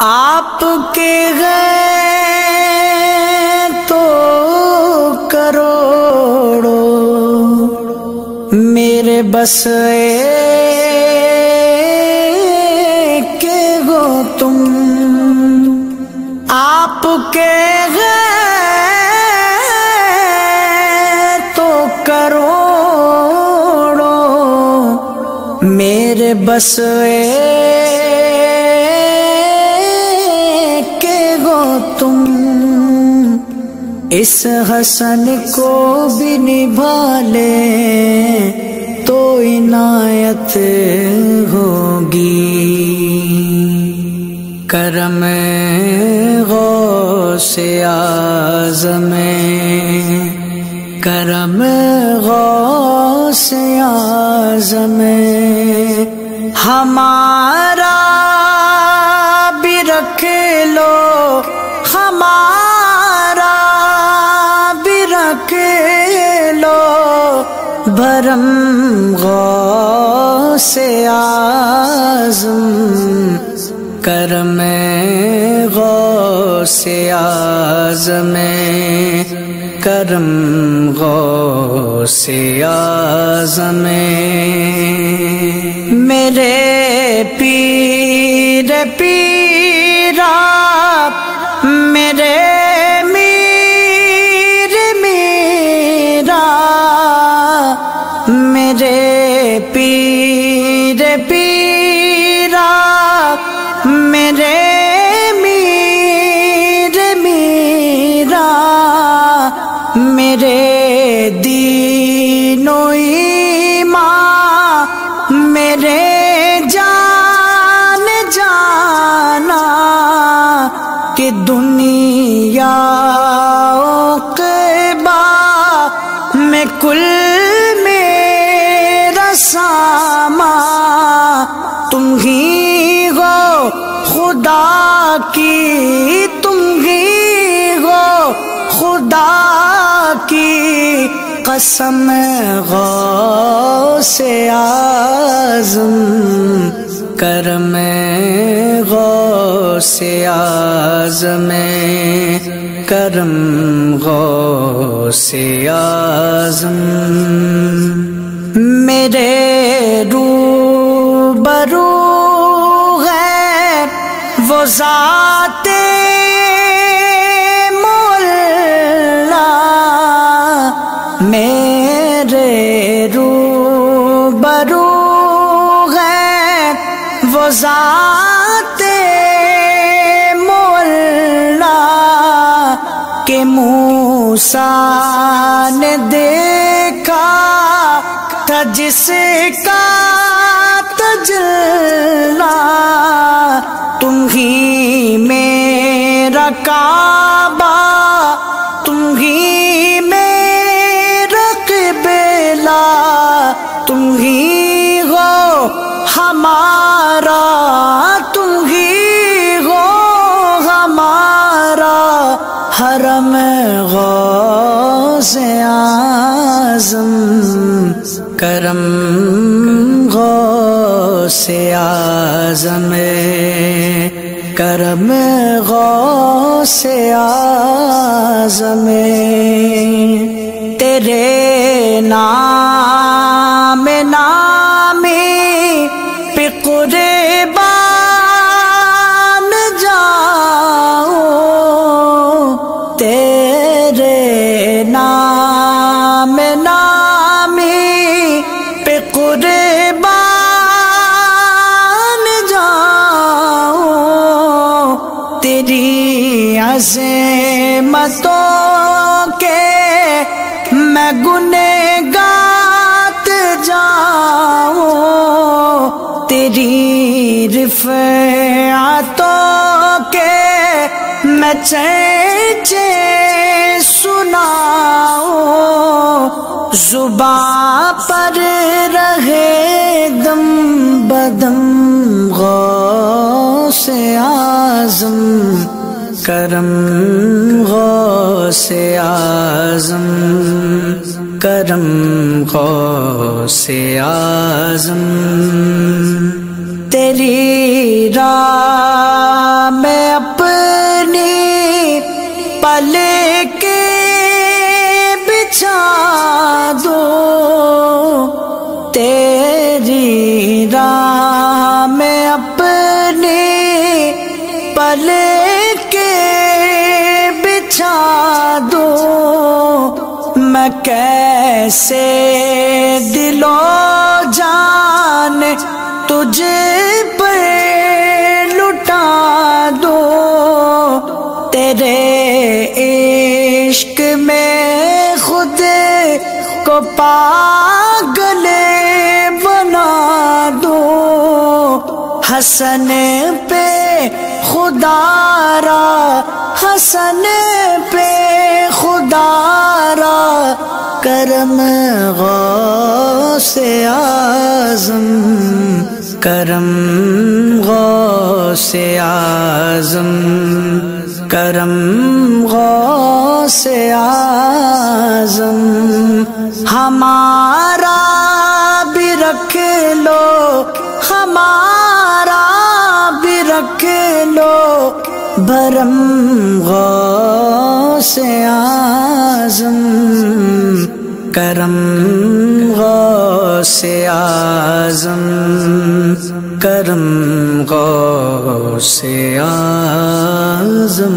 آپ کے گئے تو کروڑوں میرے بس ایک ہو تم، آپ کے گئے تو کروڑوں میرے بس تم، اس حسن کو بھی نبھا لے تو عنایت ہوگی، کرم غوث اعظم، کرم غوث اعظم، ہمارا بھی رکھ لو، ہمارا بھی رکھ لو، بھرم غوث اعظم، کرم غوث اعظم، کرم غوث اعظم، میرے پیر پیرا، میرے میر میرا، میرے پیر پیرا، میرے میر میرا، میرے دین و ایمان، میرے جان جانا، کہ دنیا عقبا میں کل میرا سامان تم ہی ہو، خدا کی تم ہی ہو، خدا کی قسم، غوث اعظم، کرم غوث اعظم، کرم غوث اعظم، میرے روبرو ہے وہ ذات مولا، میرے روبرو وہ ذات مولا، کہ موسیٰ نے دیکھا تھا جس کا تجلی، تم ہی میرا کعبہ، تم ہی میرا قبلہ، تم ہی ہو ہمارا، تم ہی ہو ہمارا حرم غوث اعظم، کرم غوث اعظم، کرم غوث اعظم، تیرے نام نامی پہ قربان جاؤں، تیرے نام نامی پہ قربان جاؤں، تیری عظمتوں کے میں گنہگار جاؤں، تیری رفعتوں کے میں چرچے سناؤں، زباں پر رہے دم بدم غوث اعظم، کرم غوث اعظم، کرم غوث اعظم، تیری راہ میں لے کے بچھا دو، میں کیسے دل و جان تجھ پر لٹا دوں، تیرے عشق میں خود کو پاگل بنا دوں، حسن پہ خدا را، حسن پہ خدا را کرم غوث اعظم، کرم غوث اعظم، کرم غوث اعظم، ہمارا بھی رکھ لو، ہمارا بھی رکھ لو بھرم غوث اعظم، کرم غوث اعظم، کرم غوث اعظم۔